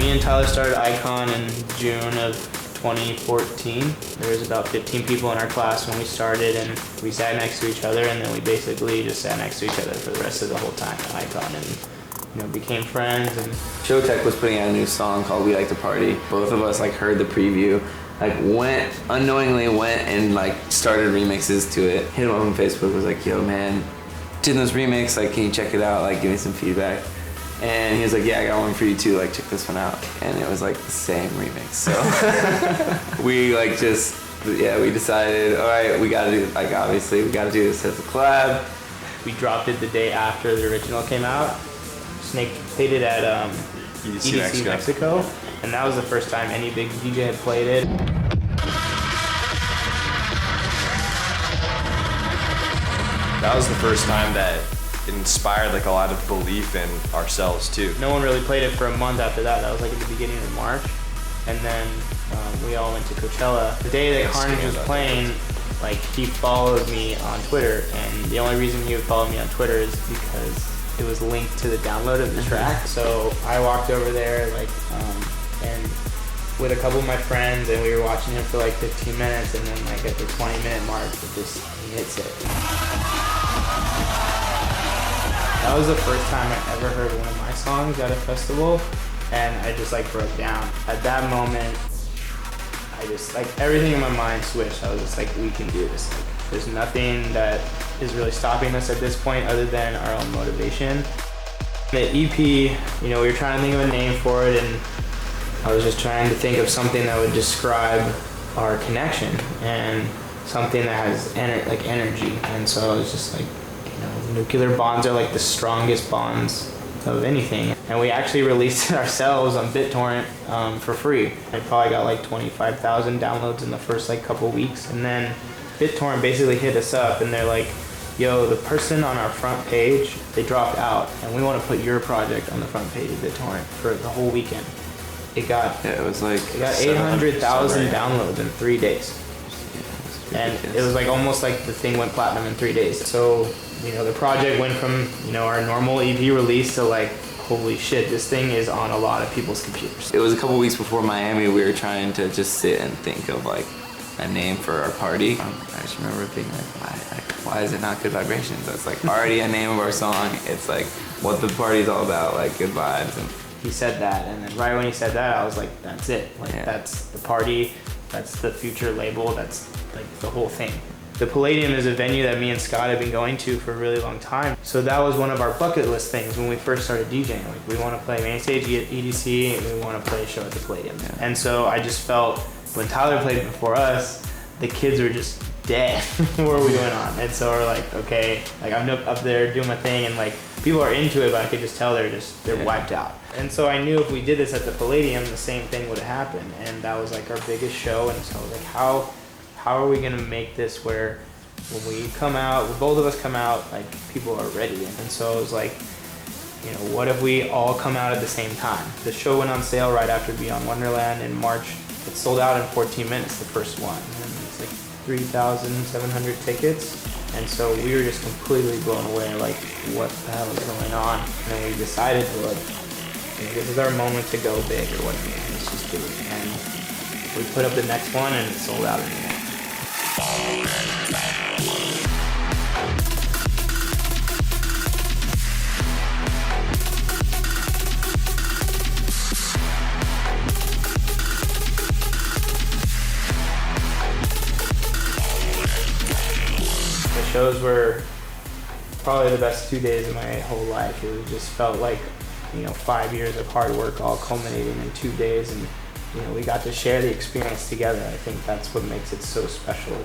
me and Tyler started Icon in June of 2014. There was about 15 people in our class when we started, and we sat next to each other, and then we basically just sat next to each other for the rest of the whole time at Icon, and became friends. And Showtech was putting out a new song called "We Like to Party." Both of us heard the preview, unknowingly went and started remixes to it. Hit him up on Facebook, was like, "Yo man, did this remix, can you check it out, give me some feedback?" And he was like, "Yeah, I got one for you too, check this one out." And it was the same remix. So we we decided, all right, we gotta do, obviously we gotta do this as a collab. We dropped it the day after the original came out. Snake played it at EDC Mexico, and that was the first time any big DJ had played it. That was the first time that it inspired a lot of belief in ourselves too. No one really played it for a month after that. That was at the beginning of March, and then we all went to Coachella. The day that Carnage was playing, he followed me on Twitter, and the only reason he would follow me on Twitter is because it was linked to the download of the track. So I walked over there and with a couple of my friends, and we were watching him for 15 minutes, and then at the 20-minute mark, he hits it. That was the first time I ever heard one of my songs at a festival, and I just broke down. At that moment, I just everything in my mind switched. I was just we can do this. There's nothing that is really stopping us at this point other than our own motivation. The EP, we were trying to think of a name for it, and I was just trying to think of something that would describe our connection and something that has energy. And so I was just nuclear bonds are the strongest bonds of anything. And we actually released it ourselves on BitTorrent for free. I probably got 25,000 downloads in the first couple weeks, and then BitTorrent basically hit us up, and they're like, "Yo, the person on our front page, they dropped out, and we want to put your project on the front page of BitTorrent for the whole weekend." It got 800,000 downloads in 3 days, and it was almost the thing went platinum in 3 days. So the project went from our normal EP release to holy shit, this thing is on a lot of people's computers. It was a couple weeks before Miami. We were trying to just sit and think of a name for our party. I just remember thinking why is it not Good Vibrations? That's already a name of our song. It's what the party's all about, good vibes. And he said that, and then right when he said that, I was like, that's it. That's the party, that's the future label, that's the whole thing. The Palladium is a venue that me and Scott have been going to for a really long time. So that was one of our bucket list things when we first started DJing. We want to play main stage at EDC, and we want to play a show at the Palladium. Yeah. And so I just felt, when Tyler played before us, the kids were just dead. What are we going on? And so we're okay, I'm up there doing my thing, and people are into it, but I could just tell they're wiped out. And so I knew if we did this at the Palladium, the same thing would happen. And that was our biggest show. And so I was how are we gonna make this where when we come out, when both of us come out, people are ready? And so it was what if we all come out at the same time? The show went on sale right after Beyond Wonderland in March. It sold out in 14 minutes, the first one. And it's 3,700 tickets. And so we were just completely blown away, what the hell is going on? And then we decided to this is our moment to go big or whatever. Let's just do it. And we put up the next one, and it sold out in a minute. The shows were probably the best 2 days of my whole life. It just felt 5 years of hard work all culminating in 2 days, and we got to share the experience together. I think that's what makes it so special.